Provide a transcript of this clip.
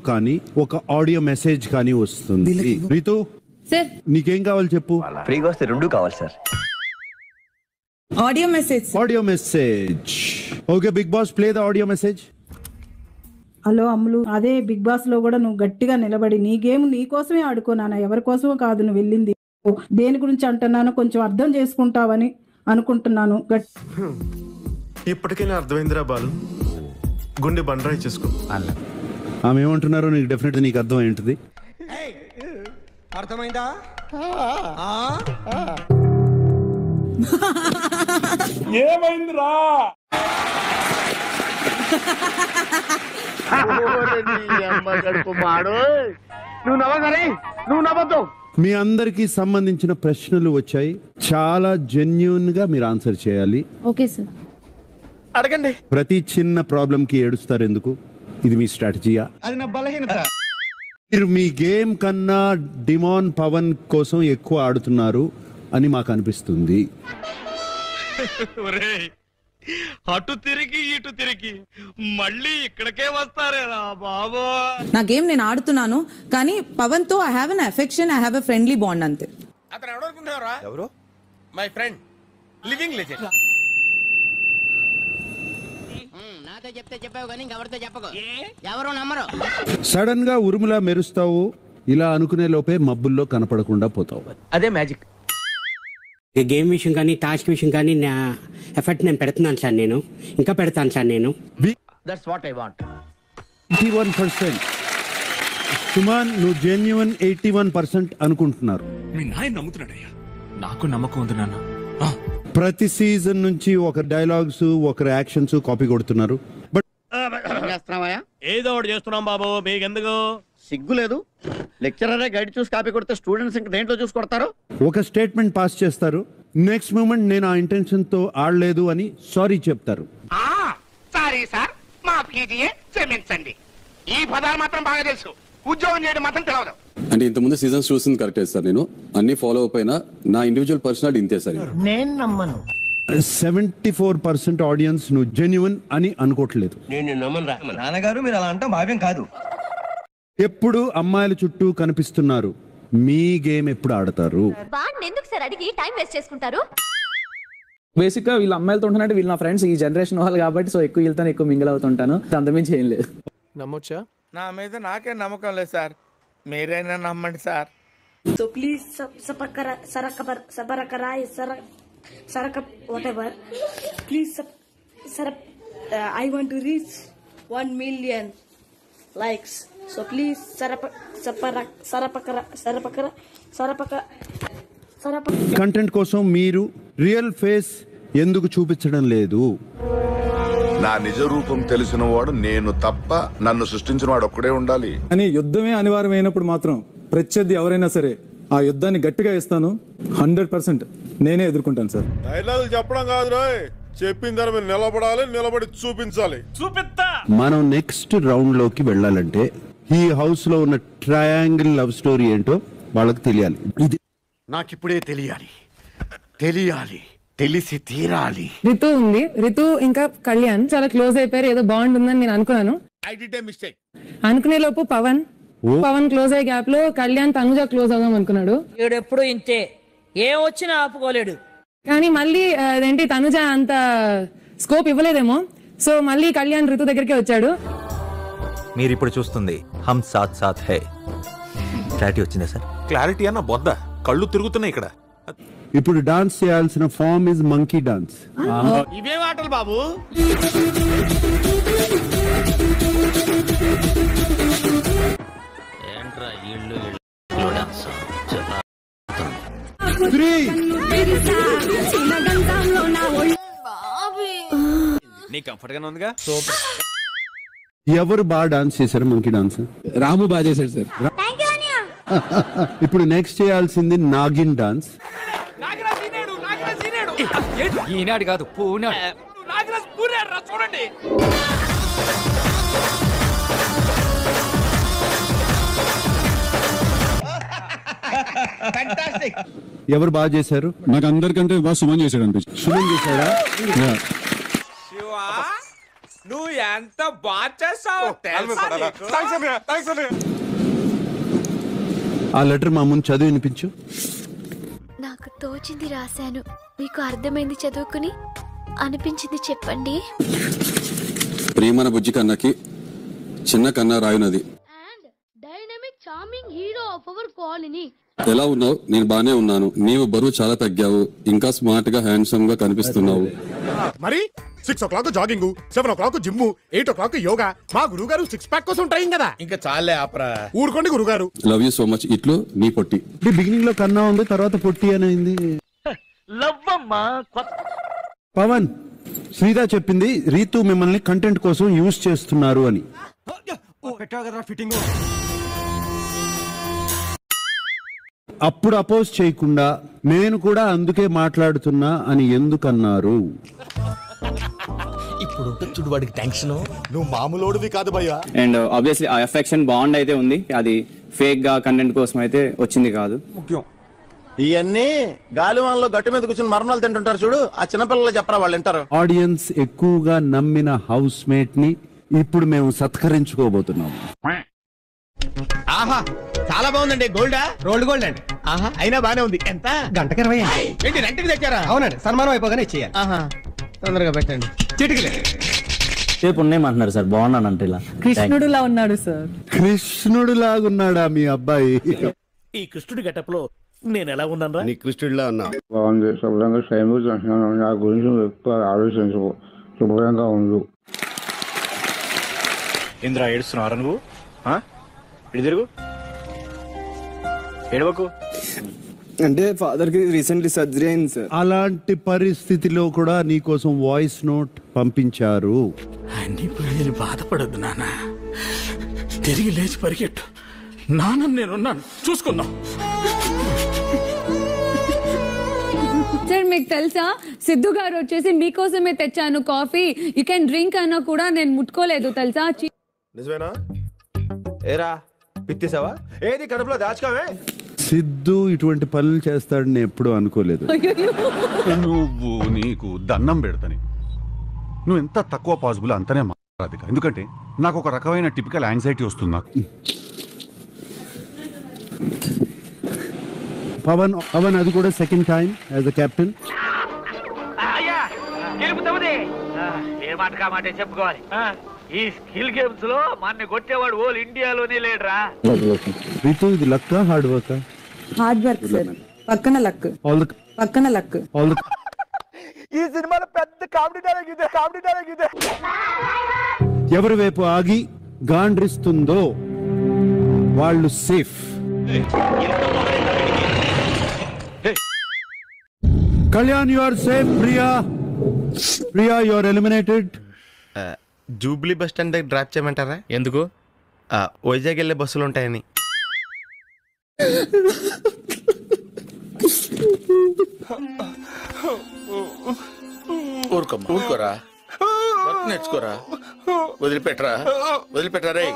కానీ ఒక audio message కానీ వస్తుంది. రితు సార్ నీకేం కావాలి చెప్పు. ఫ్రీగా వస్తే రెండు కావాలి sir. Audio message. Audio message. Okay big boss, play the audio message. Hello Ammulu, అదే బిగ్ బాస్ లో కూడా నువ్వు గట్టిగా నిలబడి నీ గేమ్ నీ కోసమే ఆడుకోనానా, ఎవరి కోసమో కాదు నువ్వు వెళ్ళింది. దేని గురించి అంటున్నానో కొంచెం అర్థం చేసుకుంటావని అనుకుంటున్నాను. ఇప్పటికైనా అర్థమైందిరా బాలు, గుండె బండరాయి చేసుకో. ఆమె ఏమంటున్నారో నీకు డెఫినెట్ నీకు అర్థం ఏంటిది. అర్థమైందా? ఏమైందిరా? మీ అందరికి సంబంధించిన ప్రశ్నలు వచ్చాయి. చాలా జెన్యూన్ గా మీరు ఆన్సర్ చేయాలి. Okay sir. అడగండి. ప్రతి చిన్న ప్రాబ్లం కి ఏడుస్తారు ఎందుకు? ఇది మీ స్ట్రాటజీయా? అది నా బలహీనత. మీరు మీ గేమ్ కన్నా డిమాన్ పవన్ కోసం ఎక్కువ ఆడుతున్నారు అని మాకు అనిపిస్తుంది. అటు తిరిగి ఇటు తిరిగి మళ్ళీ ఇక్కడికే వస్తారేరా బాబు. నా గేమ్ నేను ఆడుతున్నాను, కానీ పవన్ తో I have an affection, I have a friendly bond అంతే. అతను ఎవరనుకుంటున్నారా? ఎవరు? My friend, living legend. నాతో చెప్తే చెప్పావు కానీ ఎవరితో చెప్పకు, ఎవరు నమ్మరు. సడన్ గా ఉరుములా మెరుస్తావు, ఇలా అనుకునే లోపే మబ్బుల్లో కనపడకుండా పోతావు. అదే మ్యాజిక్. గేమ్ విషయం కానీ టాస్క్ విషయం కానీ నా ఎఫర్ట్ నేను పెడుతున్నాను సార్, నేను ఇంకా పెడతాను సార్. నేను that's what I want. 81%. Suman నువ్వు జెన్యున్ 81% అనుకుంటున్నారు. మీ నాయన నమ్ముతున్నాడయ్యా. నాకు నమ్మకం ఉంది నాన్న. ప్రతి సీజన్ నుంచి ఒక డైలాగ్స్ ఒకరి యాక్షన్స్ కాపీ కొడుతున్నారు. బట్ ఏదో ఒకటి చేస్తున్నాం బాబు, మీకెందుకు సిగ్గు లేదు? లెక్చరరే గైడ్ చూసి కాపీ కొడితే స్టూడెంట్స్ ఇంకా దేంట్లో చూసి కొడతారు? ఒక స్టేట్మెంట్ పాస్ చేస్తారు, నెక్స్ట్ మూమెంట్ నేను ఆ ఇంటెన్షన్ తో ఆడలేదు అని సారీ చెప్తారు. సారీ సార్, మా పీజీఏ క్షమించండి. ఈ పదాలు మాత్రం బాగా తెలుసు, ఉద్యోగం చేయడం మాత్రం తెలియదు. అంటే ఇంతకుముందు సీజన్స్ చూసింది కరెక్టే సార్. నేను అన్ని ఫాలో అయిపోయినా నా ఇండివిజువల్ పర్సనాలిటీ ఇంతే సార్. నేను నమ్మను. 74% ఆడియన్స్ నువ్వు జెన్యున్ అని అనుకోవట్లేదు. నేను నమ్మను రా నాన్నగారు, మీరు అలా అంటాం భావ్యం కాదు. ఎప్పుడు అమ్మాయిల చుట్టూ కనిపిస్తున్నారు, మీ గేమ్ ఎప్పుడు ఆడతారు? ఎందుకు సార్ అడిగి టైం వేస్ట్ చేసుకుంటారు? బేసిక్ గా వీళ్ళ అమ్మాయిలతో ఉంటున్నట్టు వీళ్ళు నా ఫ్రెండ్స్ ఈ జనరేషన్ వాళ్ళు కాబట్టి సో ఎక్కువ వీళ్ళతో ఎక్కువ మింగిల్ అవుతుంటాను. అంతమించి ఏం లేదు. నమ్మొచ్చా? నా మీద నాకే నమ్మకం లేదు సార్, మీరైనా నమ్మండి sir. So please whatever, please I want to reach 1 million likes, so please content కోసం మీరు రియల్ ఫేస్ ఎందుకు చూపించడం లేదు? నా నిజ రూపం తెలిసిన వాడు నేను తప్ప, నన్ను సృష్టించిన వాడు ఒక్కడే ఉండాలి. అని యుద్ధమే అనివార్యమైనప్పుడు మాత్రం ప్రత్యర్థి ఎవరైనా సరే ఆ యుద్ధాన్ని గట్టిగా ఇస్తాను. 100% నేనే ఎదుర్కొంటాను సార్. డైలాగులు చెప్పడం కాదు రోయ్, చెప్పిన దాని మీద నిలబడాలి, నిలబడి చూపించాలి. చూపిస్తా. మనం నెక్స్ట్ రౌండ్ లోకి వెళ్ళాలంటే ఈ హౌస్ లో ఉన్న ట్రయాంగిల్ లవ్ స్టోరీ ఏంటో వాళ్ళకి తెలియాలి. ఇది నాకిప్పుడే తెలియాలి, తెలిసి తీరాలి. రితు ఉంది, రితు ఇంకా కళ్యాణ్ చాలా క్లోజ్ అయిపోయారు, ఏదో బాండ్ ఉందని నేను అనుకున్నాను. అనుకునే లోపు పవన్ క్లోజ్ అయ్యే గ్యాప్ లో కళ్యాణ్ తనుజ క్లోజ్ అవుదాం అనుకున్నాడు. ఎప్పుడు ఇంతే, ఏం వచ్చినా ఆపుకోలేడు. కానీ మళ్ళీ అదేంటి తనుజ అంత స్కోప్ ఇవ్వలేదేమో, సో మళ్ళీ కళ్యాణ్ రితు దగ్గరికి వచ్చాడు. మీరు ఇప్పుడు చూస్తుంది హమ్ సాత్ సాత్ హై. క్లారిటీ వచ్చిందా సార్? క్లారిటీ అన్న బొద్ద, కళ్ళు తిరుగుతున్నాయి ఇక్కడ. ఇప్పుడు డాన్స్ చేయాల్సిన ఫామ్ ఇస్ మంకీ డాన్స్. ఇవే ఆటలు బాబు. నీ కంఫర్ట్ గానే ఉందిగా? ఎవరు బాగా డాన్స్ చేశారు మంకీ డాన్స్? రాము బాగా చేశాడు సార్. ఇప్పుడు నెక్స్ట్ చేయాల్సింది నాగిన్ డాన్స్. ఈనాడు కాదు, పూనాడు. చూడండి. ఎవరు బాగా చేశారు? నాకు అందరికంటే బాగా సుమన్ చేశాడు అనిపించింది. సుమన్ చేశాడా? నువ్వు ఎంత బాగా చేస్తావు. ఆ లెటర్ మా ముందు చదివి వినిపించు. నాకు తోచింది రాశాను, మీకు అర్థమైంది చదువుకుని, అనిపించింది చెప్పండి. ప్రియమైన బుజ్జి కన్నకి చిన్న కన్నా రాయునది. Dynamic charming hero of our colony. ఎలా ఉన్నావు? నేను బానే ఉన్నాను. నీవు బరువు చాలా తగ్గావు, ఇంకా స్మార్ట్ గా హ్యాండ్సమ్ గా కనిపిస్తున్నావు. మరి 6 o'clock jogging, 7 o'clock gym, 8 o'clock yoga. మా గురువు గారు 6 pack కోసం ట్రైన్ కదా. ఇంకా చాలే ఆపరా, ఊరుకోండి గురువు గారు. Love you so much. ఇట్లు నీ పొట్టి. బిగినింగ్ లో కన్నా ఉంది, తర్వాత పొట్టి అని అయింది. పవన్, శ్రీదా చెప్పింది రీతు మిమ్మల్ని కంటెంట్ కోసం యూజ్ చేస్తున్నారు అని. అప్పుడు అపోజ్ చేయకుండా నేను కూడా అందుకే మాట్లాడుతున్నా అని ఎందుకన్నారు? ఇప్పుడు చూడు వాడికి టెన్షన్. నువ్వు మామూలోడివి కాదు భయ్యా. అండ్ ఆబ్వియస్లీ ఆ ఎఫెక్షన్ బాండ్ అయితే ఉంది, అది ఫేక్ గా కంటెంట్ కోసం అయితే వచ్చింది కాదు. ముఖ్యం ఇవన్నీ గాలివాన్లో గట్టు మీద కూర్చొని మరణాలు తింటుంటారు చూడు, ఆ చిన్నపిల్లలు చెప్పరా, వాళ్ళు వింటారు. ఆడియన్స్ ఎక్కువగా నమ్మిన హౌస్ మేట్ ని ఇప్పుడు మేము సత్కరించుకోబోతున్నాం. ఆహా, చాలా బాగుందండి. గోల్డా? రోల్డ్ గోల్డ్ అండి. ఆహా, అయినా బానే ఉంది. ఎంత? గంటకి 20. ఏంటి రెంట్కి తెచ్చారా? అవునండి, సన్మానం అయిపోగానే ఇచ్చేయాలి. ఆహా, తొందరగా పెట్టండి. చిటికలే రేపు ఉన్నాయమంటున్నారు సార్, బాగున్నానంటే ఇలా కృష్ణుడులా ఉన్నాడు సార్. కృష్ణుడు లాగున్నాడా మీ అబ్బాయి? ఈ కృష్ణుడి గెటప్ లో నేను ఎలా ఉన్నాను? నీ కృష్ణుడిలా ఉన్నా. బాగుంది, శుభ్రంగా టైం చూస్తున్నాను. నా గురించి ఎక్కువ ఆలోచించు, శుభ్రంగా ఉండు. ఇంద్ర ఏడుస్తున్నారా నువ్వు? ఇటు తిరుగు, ఏడవకు. అంటే ఫాదర్ కి రీసెంట్లీ సర్జరీ అయింది సార్. అలాంటి పరిస్థితిలో కూడా నీకోసం వాయిస్ నోట్ పంపించారు. అన్ని ప్రజలు బాధపడద్దు నాన్న, తిరిగి లేచి పరిగెట్టు. నాన్న నేనున్నాను, చూసుకుందాం. సార్ మీకు తెలుసా, సిద్ధు గారు వచ్చేసి మీకోసమే తెచ్చాను కాఫీ, యూ కెన్ డ్రింక్ అన్నా కూడా నేను ముట్టుకోలేదు తెలుసా. నిజమేనా? ఏరా పిత్తేసావా? ఏది కడుపులో దాచుకోవే. సిద్ధు ఇటువంటి పనులు చేస్తాడని ఎప్పుడు అనుకోలేదు. నువ్వు నీకు దండం పెడతాని, నువ్వు ఎంత తక్కువ పాసిబుల్ అంతనే మాట్లాడదు. ఎందుకంటే నాకు ఒక రకమైన టిపికల్ యాంగ్జైటీ వస్తుంది. నాకు పవన్ అది కూడా second time as a captain. అయ్యా గెలుపుతావుది ఏ మాట కా మాట చెప్పుకోవాలి. ఈ స్కిల్ గేమ్స్ లో మన కొట్టేవాడు ఓల్ ఇండియాలోనే లేడరా. రితు, ఇది luck hard work? Hard work sir, పక్కన లక్. పక్కన లక్. ఈ సినిమాలో పెద్ద కామెడీ డైలాగ్ ఇదే, కామెడీ డైలాగ్ ఇదే. ఎవరి వైపు ఆగి గాండ్రిస్తుందో వాళ్ళు safe. Kalyan, you are safe. Priya you are eliminated. Jubilee bus stand దగ్గర డ్రాప్ చేయమంటారా? ఎందుకు? వైజాగ్ వెళ్ళే బస్సులు ఉంటాయని. ఊరుకోరా, నేర్చుకోరా, వదిలిపెట్టరా రే.